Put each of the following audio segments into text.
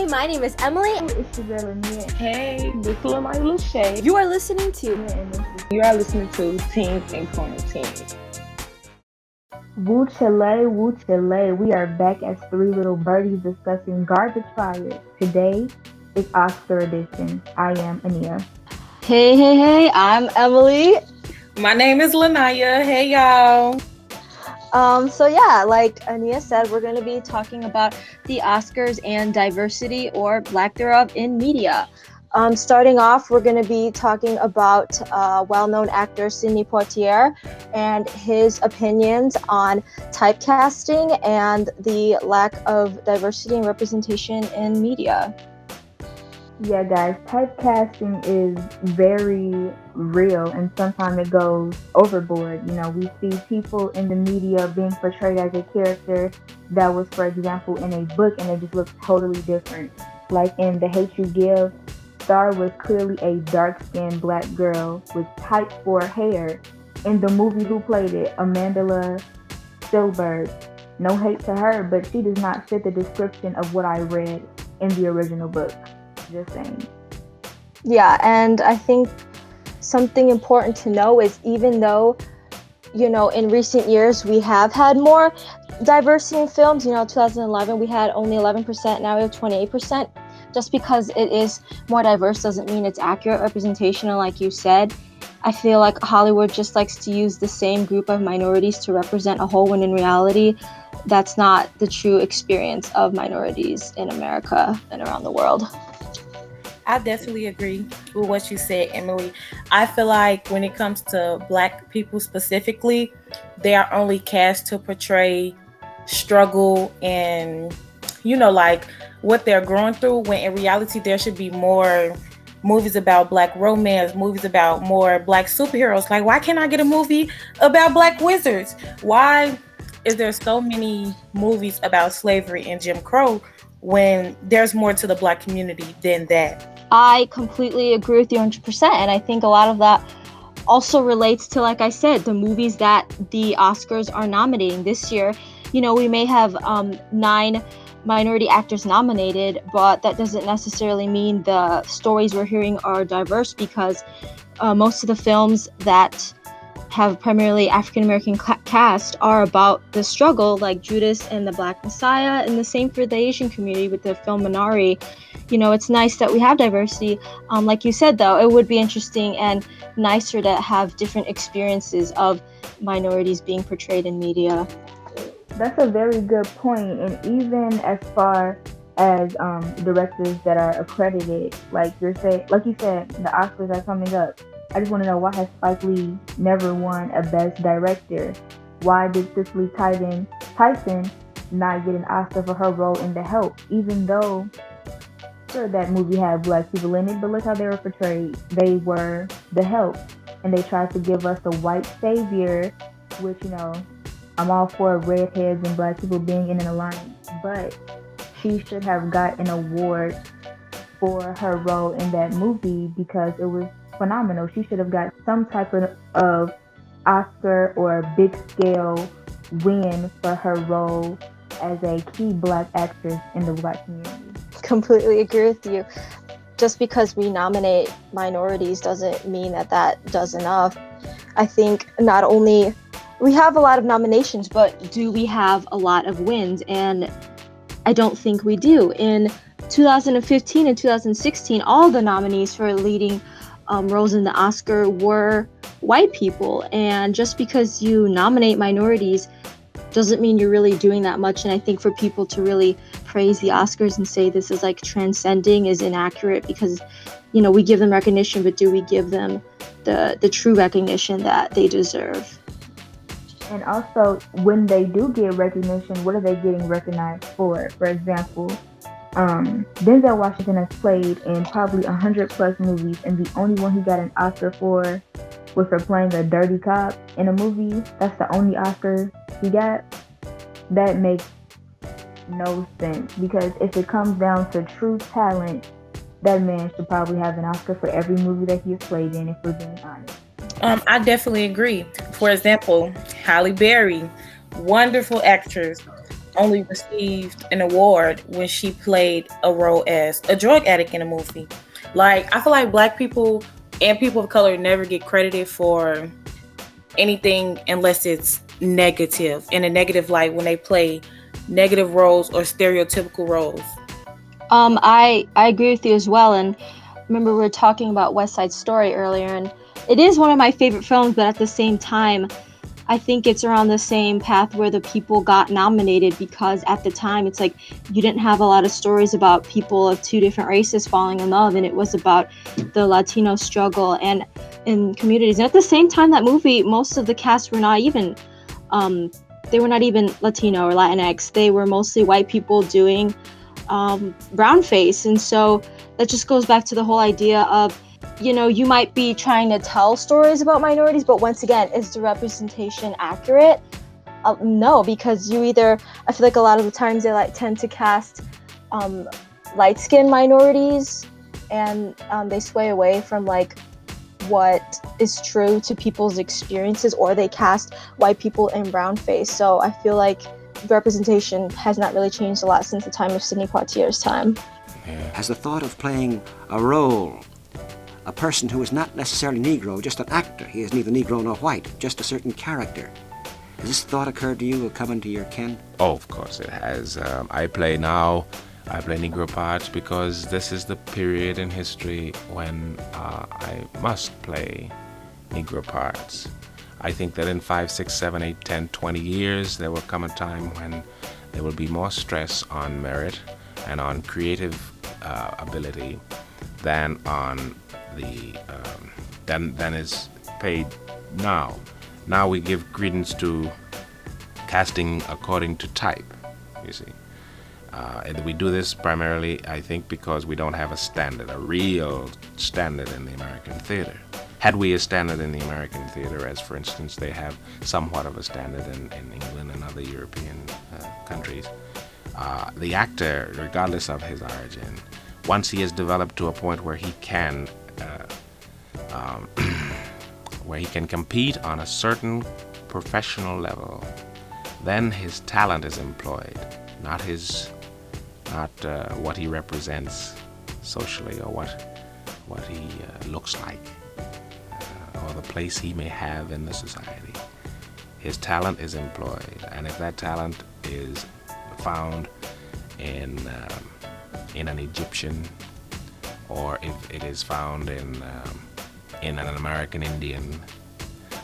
Hey, my name is Emily. It's your girl Laniyya. Hey, this is Laniyya. You are listening to You are listening to Teens in Quarantine. Woo Chile. We are back as three little birdies discussing garbage fire. Today is Oscar edition. I am Aniyah. Hey, I'm Emily. My name is Laniyya. Hey, y'all. Like Aniyah said, we're going to be talking about the Oscars and diversity or lack thereof in media. Starting off, we're going to be talking about well-known actor Sidney Poitier and his opinions on typecasting and the lack of diversity and representation in media. Yeah, guys, typecasting is very real and sometimes it goes overboard. You know, we see people in the media being portrayed as a character that was, for example, in a book and it just looks totally different. Like in The Hate U Give, Star was clearly a dark-skinned black girl with type 4 hair. In the movie, who played it? Amanda Stillberg. No hate to her, but she does not fit the description of what I read in the original book. Just saying. Yeah, and I think something important to know is even though, in recent years we have had more diversity in films, 2011 we had only 11%, now we have 28%. Just because it is more diverse doesn't mean it's accurate representation, and like you said, I feel like Hollywood just likes to use the same group of minorities to represent a whole, when in reality, that's not the true experience of minorities in America and around the world. I definitely agree with what you said, Emily. I feel like when it comes to Black people specifically, they are only cast to portray struggle and, like what they're going through, when in reality there should be more movies about Black romance, movies about more Black superheroes. Like, why can't I get a movie about Black wizards? Why is there so many movies about slavery and Jim Crow when there's more to the Black community than that? I completely agree with you 100%, and I think a lot of that also relates to, like I said, the movies that the Oscars are nominating this year. We may have 9 minority actors nominated, but that doesn't necessarily mean the stories we're hearing are diverse, because most of the films that have primarily African-American cast are about the struggle, like Judas and the Black Messiah, and the same for the Asian community with the film Minari. It's nice that we have diversity. Like you said, though, it would be interesting and nicer to have different experiences of minorities being portrayed in media. That's a very good point. And even as far as directors that are accredited, like you said, the Oscars are coming up. I just want to know, why has Spike Lee never won a Best Director? Why did Cicely Tyson not get an Oscar for her role in The Help? Even though, sure, that movie had Black people in it, but look how they were portrayed. They were The Help, and they tried to give us a white savior, which, I'm all for redheads and Black people being in an alliance, but she should have got an award for her role in that movie because it was phenomenal. She should have got some type of Oscar or big scale win for her role as a key Black actress in the Black community. Completely agree with you. Just because we nominate minorities doesn't mean that does enough. I think not only we have a lot of nominations, but do we have a lot of wins? And I don't think we do. In 2015 and 2016, all the nominees for leading roles in the Oscar were white people. And just because you nominate minorities doesn't mean you're really doing that much. And I think for people to really praise the Oscars and say this is like transcending is inaccurate, because, we give them recognition, but do we give them the true recognition that they deserve? And also, when they do get recognition, what are they getting recognized for? For example, Denzel Washington has played in probably 100+ movies, and the only one he got an Oscar for was for playing a dirty cop in a movie. That's the only Oscar he got. That makes no sense, because if it comes down to true talent, that man should probably have an Oscar for every movie that he has played in, if we're being honest. I definitely agree. For example, Halle Berry, wonderful actress, only received an award when she played a role as a drug addict in a movie. Like, I feel like black people and people of color never get credited for anything unless it's negative, in a negative light, when they play negative roles or stereotypical roles. I agree with you as well. And remember we were talking about West Side Story earlier, and it is one of my favorite films, but at the same time, I think it's around the same path where the people got nominated, because at the time it's like you didn't have a lot of stories about people of two different races falling in love, and it was about the Latino struggle and in communities. And at the same time, that movie, most of the cast were not even they were not even Latino or Latinx. They were mostly white people doing brown face. And so that just goes back to the whole idea of, you might be trying to tell stories about minorities, but once again, is the representation accurate? No, because I feel like a lot of the times they tend to cast light-skinned minorities, and they sway away from what is true to people's experiences, or they cast white people in brown face. So I feel like representation has not really changed a lot since the time of Sidney Poitier's time. Has the thought of playing a role, a person who is not necessarily Negro, just an actor, he is neither Negro nor white, just a certain character, has this thought occurred to you or come into your ken? Oh, of course it has. I play Negro parts because this is the period in history when I must play Negro parts. I think that in 5, 6, 7, 8, 10, 20 years, there will come a time when there will be more stress on merit and on creative ability than on the than is paid now. Now we give credence to casting according to type, you see. And we do this primarily, I think, because we don't have a real standard in the American theater. Had we a standard in the American theater, as for instance they have somewhat of a standard in England and other European countries, the actor, regardless of his origin, once he is developed to a point where he can compete on a certain professional level, then his talent is employed, not what he represents socially, or what he looks like, or the place he may have in the society. His talent is employed, and if that talent is found in an Egyptian, or if it is found in an American Indian,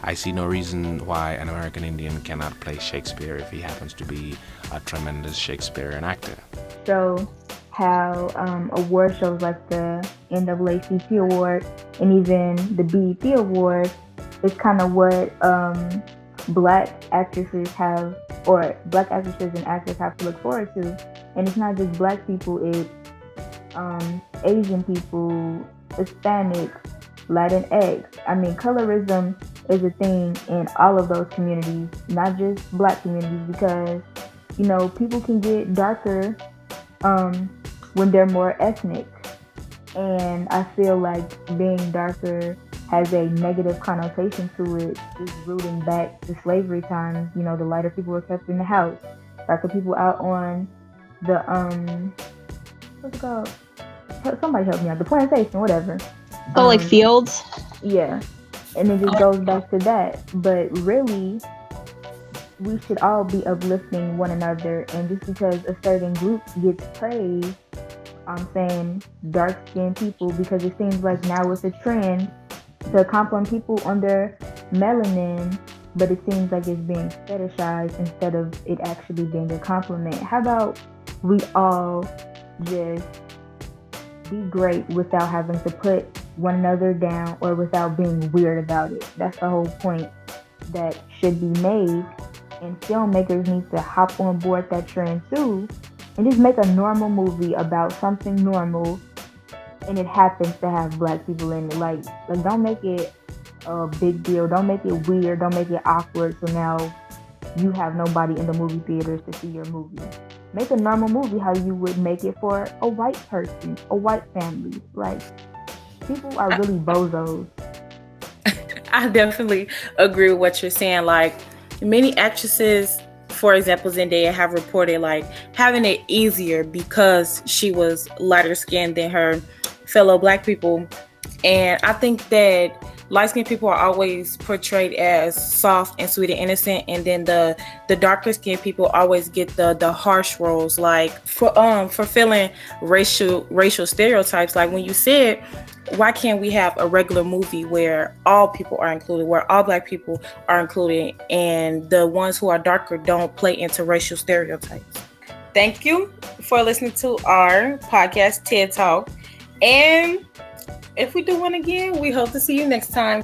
I see no reason why an American Indian cannot play Shakespeare if he happens to be a tremendous Shakespearean actor. So how award shows like the NAACP award and even the BET award is kind of what black actresses and actors have to look forward to. And it's not just black people, it's Asian people, Hispanics, Latinx. I mean, colorism is a thing in all of those communities, not just black communities, because, people can get darker when they're more ethnic. And I feel like being darker has a negative connotation to it, just rooting back to slavery times. The lighter people were kept in the house. Darker people out on the, what's it called? Somebody help me out. The plantation, whatever. Like fields? Yeah. And it just goes back to that. But really, we should all be uplifting one another. And just because a certain group gets praised, I'm saying dark-skinned people, because it seems like now it's a trend to compliment people on their melanin, but it seems like it's being fetishized instead of it actually being a compliment. How about we all just be great without having to put one another down or without being weird about it? That's the whole point that should be made, and filmmakers need to hop on board that trend too and just make a normal movie about something normal, and it happens to have black people in it. Like don't make it a big deal, don't make it weird, don't make it awkward, so now you have nobody in the movie theaters to see your movie. Make a normal movie how you would make it for a white person, a white family. Like, people are really bozos. I definitely agree with what you're saying. Like, many actresses for example, Zendaya have reported like having it easier because she was lighter skinned than her fellow black people. And I think that light skinned people are always portrayed as soft and sweet and innocent, and then the darker skinned people always get the harsh roles, like for fulfilling racial stereotypes. Like when you said, why can't we have a regular movie where all people are included, where all black people are included, and the ones who are darker don't play into racial stereotypes? Thank you for listening to our podcast, TED Talk. And if we do one again, we hope to see you next time.